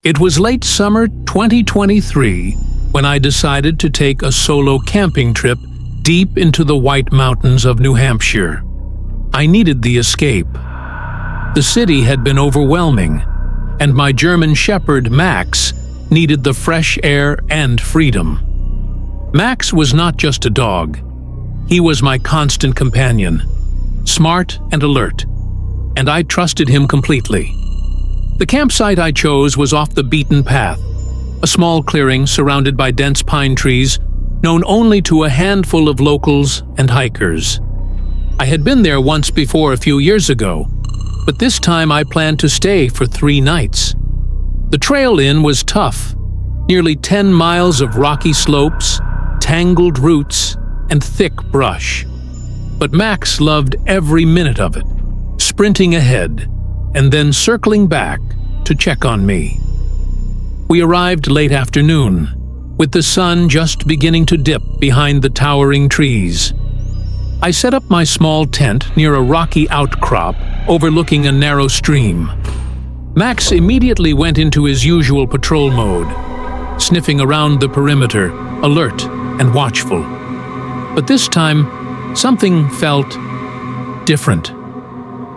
It was late summer 2023 when I decided to take a solo camping trip deep into the White Mountains of New Hampshire. I needed the escape. The city had been overwhelming, and my German Shepherd, Max, needed the fresh air and freedom. Max was not just a dog. He was my constant companion, smart and alert, and I trusted him completely. The campsite I chose was off the beaten path, a small clearing surrounded by dense pine trees, known only to a handful of locals and hikers. I had been there once before a few years ago, but this time I planned to stay for 3 nights. The trail in was tough, nearly 10 miles of rocky slopes, tangled roots, and thick brush. But Max loved every minute of it, sprinting ahead and then circling back to check on me. We arrived late afternoon, with the sun just beginning to dip behind the towering trees. I set up my small tent near a rocky outcrop overlooking a narrow stream. Max immediately went into his usual patrol mode, sniffing around the perimeter, alert and watchful. But this time, something felt different.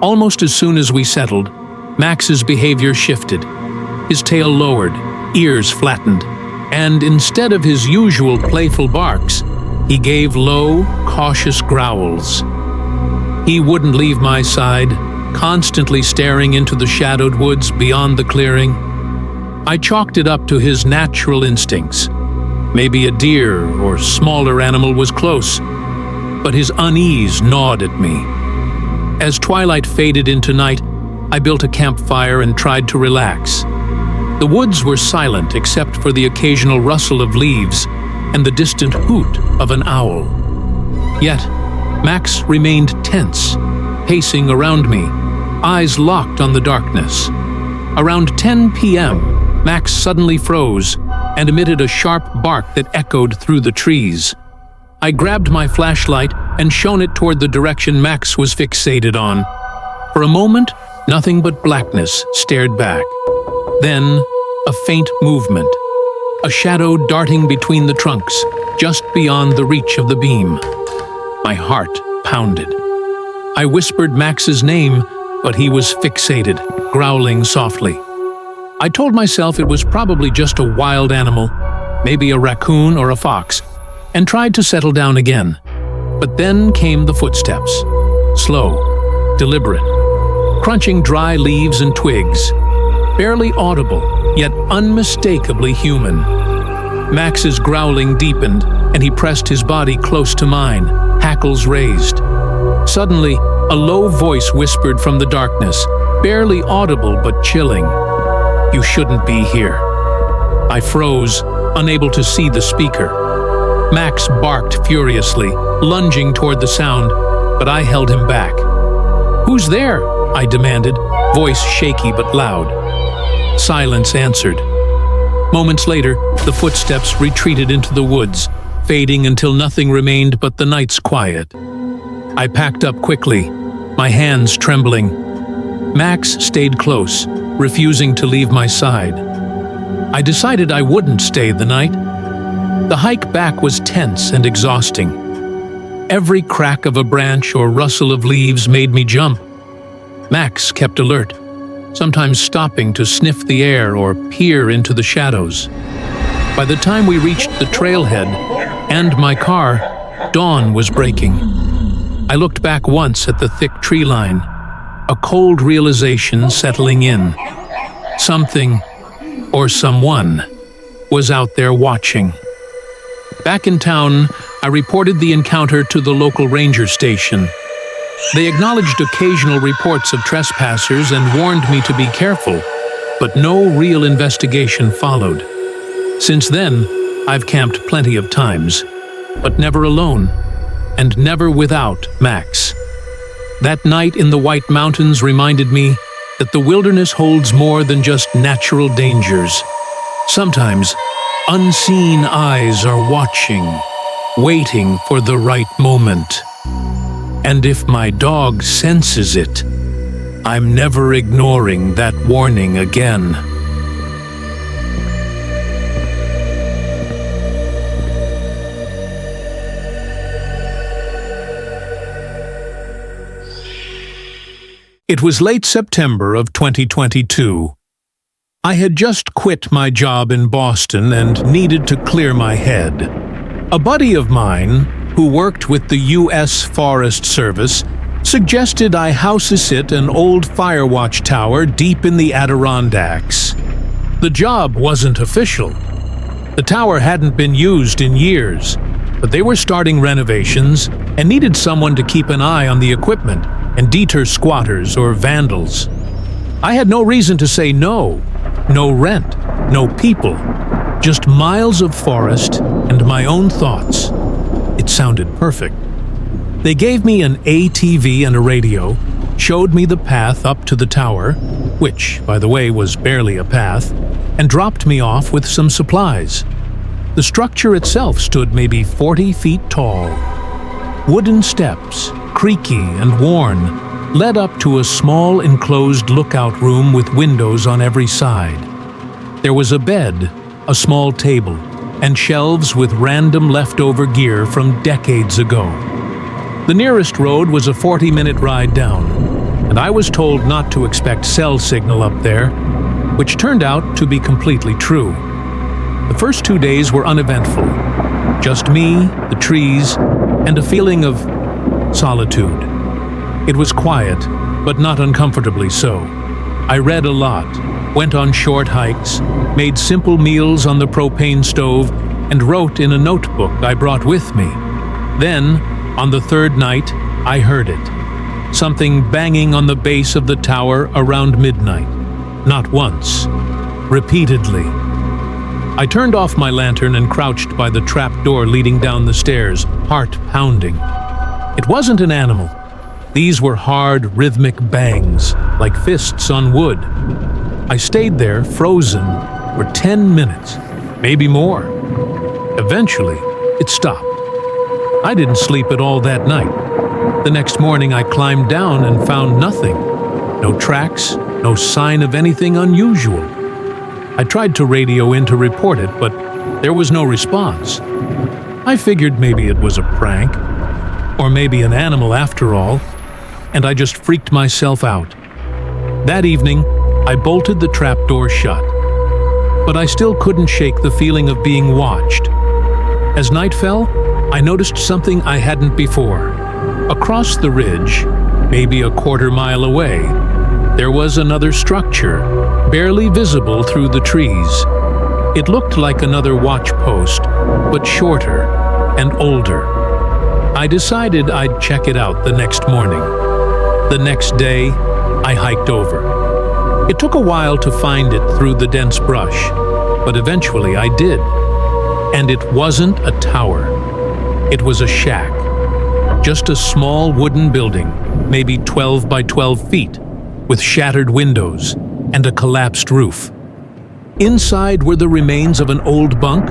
Almost as soon as we settled, Max's behavior shifted. His tail lowered, ears flattened, and instead of his usual playful barks, he gave low, cautious growls. He wouldn't leave my side, constantly staring into the shadowed woods beyond the clearing. I chalked it up to his natural instincts. Maybe a deer or smaller animal was close, but his unease gnawed at me. As twilight faded into night, I built a campfire and tried to relax. The woods were silent except for the occasional rustle of leaves and the distant hoot of an owl. Yet, Max remained tense, pacing around me, eyes locked on the darkness. Around 10 p.m., Max suddenly froze and emitted a sharp bark that echoed through the trees. I grabbed my flashlight and shone it toward the direction Max was fixated on. For a moment, nothing but blackness stared back. Then, a faint movement, a shadow darting between the trunks, just beyond the reach of the beam. My heart pounded. I whispered Max's name, but he was fixated, growling softly. I told myself it was probably just a wild animal, maybe a raccoon or a fox, and tried to settle down again. But then came the footsteps, slow, deliberate, crunching dry leaves and twigs, barely audible, yet unmistakably human. Max's growling deepened, and he pressed his body close to mine, hackles raised. Suddenly, a low voice whispered from the darkness, barely audible but chilling. "You shouldn't be here." I froze, unable to see the speaker. Max barked furiously, lunging toward the sound, but I held him back. "Who's there?" I demanded, voice shaky but loud. Silence answered. Moments later, the footsteps retreated into the woods, fading until nothing remained but the night's quiet. I packed up quickly, my hands trembling. Max stayed close, refusing to leave my side. I decided I wouldn't stay the night. The hike back was tense and exhausting. Every crack of a branch or rustle of leaves made me jump. Max kept alert, sometimes stopping to sniff the air or peer into the shadows. By the time we reached the trailhead and my car, dawn was breaking. I looked back once at the thick tree line, a cold realization settling in. Something, or someone, was out there watching. Back in town, I reported the encounter to the local ranger station. They acknowledged occasional reports of trespassers and warned me to be careful, but no real investigation followed. Since then, I've camped plenty of times, but never alone, and never without Max. That night in the White Mountains reminded me that the wilderness holds more than just natural dangers. Sometimes, unseen eyes are watching, waiting for the right moment. And if my dog senses it, I'm never ignoring that warning again. It was late September of 2022. I had just quit my job in Boston and needed to clear my head. A buddy of mine, who worked with the U.S. Forest Service, suggested I house-sit an old Firewatch tower deep in the Adirondacks. The job wasn't official. The tower hadn't been used in years, but they were starting renovations and needed someone to keep an eye on the equipment and deter squatters or vandals. I had no reason to say no. No rent, no people, just miles of forest and my own thoughts. It sounded perfect. They gave me an ATV and a radio, showed me the path up to the tower, which, by the way, was barely a path, and dropped me off with some supplies. The structure itself stood maybe 40 feet tall. Wooden steps, creaky and worn, led up to a small enclosed lookout room with windows on every side. There was a bed, a small table, and shelves with random leftover gear from decades ago. The nearest road was a 40-minute ride down, and I was told not to expect cell signal up there, which turned out to be completely true. The first 2 days were uneventful. Just me, the trees, and a feeling of solitude. It was quiet, but not uncomfortably so. I read a lot, went on short hikes, made simple meals on the propane stove, and wrote in a notebook I brought with me. Then, on the third night, I heard it. Something banging on the base of the tower around midnight. Not once. Repeatedly. I turned off my lantern and crouched by the trap door leading down the stairs, heart pounding. It wasn't an animal. These were hard, rhythmic bangs, like fists on wood. I stayed there, frozen, for 10 minutes, maybe more. Eventually, it stopped. I didn't sleep at all that night. The next morning, I climbed down and found nothing. No tracks, no sign of anything unusual. I tried to radio in to report it, but there was no response. I figured maybe it was a prank, or maybe an animal after all, and I just freaked myself out. That evening, I bolted the trapdoor shut, but I still couldn't shake the feeling of being watched. As night fell, I noticed something I hadn't before. Across the ridge, maybe a quarter-mile away, there was another structure, barely visible through the trees. It looked like another watch post, but shorter and older. I decided I'd check it out the next morning. The next day, I hiked over. It took a while to find it through the dense brush, but eventually I did. And it wasn't a tower. It was a shack. Just a small wooden building, maybe 12 by 12 feet, with shattered windows and a collapsed roof. Inside were the remains of an old bunk,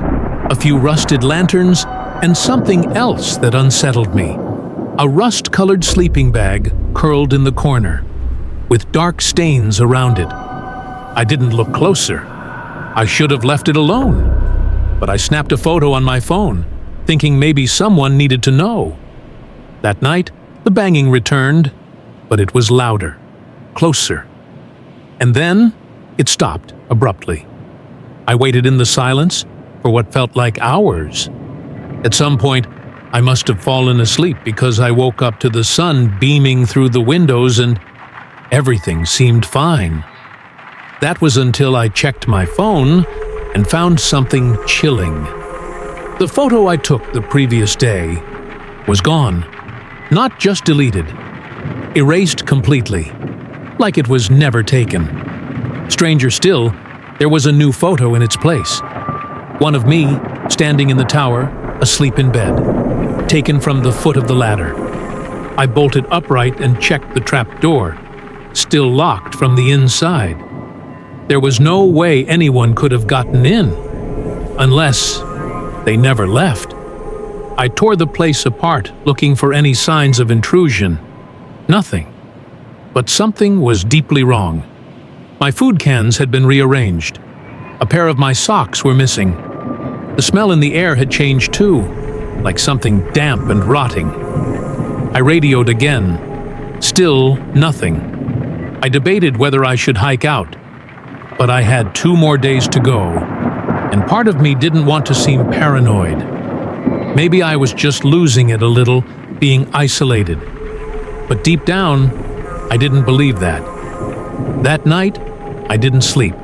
a few rusted lanterns, and something else that unsettled me. A rust-colored sleeping bag curled in the corner, with dark stains around it. I didn't look closer. I should have left it alone. But I snapped a photo on my phone, thinking maybe someone needed to know. That night, the banging returned, but it was louder, closer. And then, it stopped abruptly. I waited in the silence for what felt like hours. At some point, I must have fallen asleep because I woke up to the sun beaming through the windows and everything seemed fine. That was until I checked my phone and found something chilling. The photo I took the previous day was gone. Not just deleted, erased completely, like it was never taken. Stranger still, there was a new photo in its place. One of me, standing in the tower, asleep in bed, taken from the foot of the ladder. I bolted upright and checked the trap door, still locked from the inside. There was no way anyone could have gotten in, unless they never left. I tore the place apart, looking for any signs of intrusion. Nothing. But something was deeply wrong. My food cans had been rearranged. A pair of my socks were missing. The smell in the air had changed too, like something damp and rotting. I radioed again. Still nothing. I debated whether I should hike out, but I had 2 more days to go, and part of me didn't want to seem paranoid. Maybe I was just losing it a little, being isolated. But deep down, I didn't believe that. That night, I didn't sleep.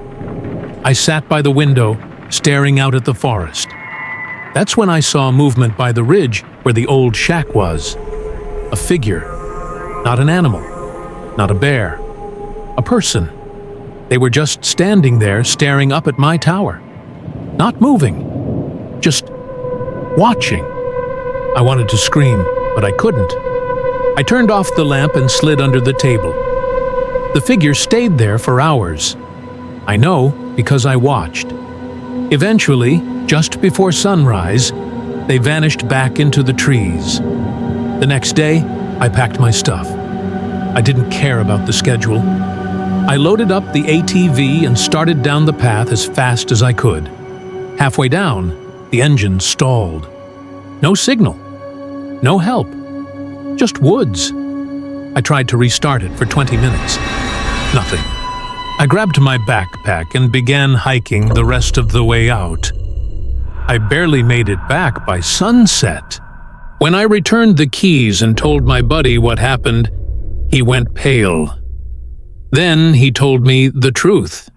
I sat by the window, staring out at the forest. That's when I saw movement by the ridge where the old shack was. A figure. Not an animal. Not a bear. A person. They were just standing there, staring up at my tower. Not moving. Just watching. I wanted to scream, but I couldn't. I turned off the lamp and slid under the table. The figure stayed there for hours. I know because I watched. Eventually, just before sunrise, they vanished back into the trees. The next day, I packed my stuff. I didn't care about the schedule. I loaded up the ATV and started down the path as fast as I could. Halfway down, the engine stalled. No signal. No help. Just woods. I tried to restart it for 20 minutes. Nothing. I grabbed my backpack and began hiking the rest of the way out. I barely made it back by sunset. When I returned the keys and told my buddy what happened, he went pale. Then he told me the truth.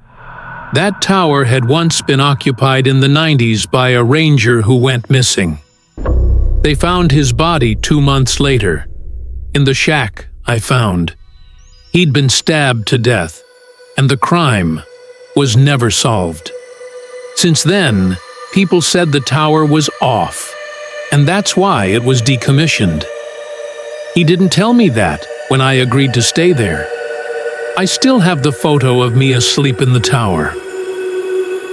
That tower had once been occupied in the 90s by a ranger who went missing. They found his body 2 months later, in the shack I found. He'd been stabbed to death, and the crime was never solved. Since then, people said the tower was off, and that's why it was decommissioned. He didn't tell me that when I agreed to stay there. I still have the photo of me asleep in the tower.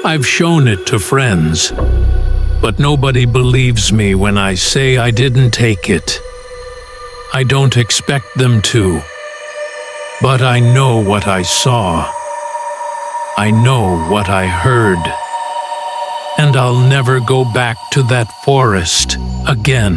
I've shown it to friends, but nobody believes me when I say I didn't take it. I don't expect them to, but I know what I saw. I know what I heard. And I'll never go back to that forest again.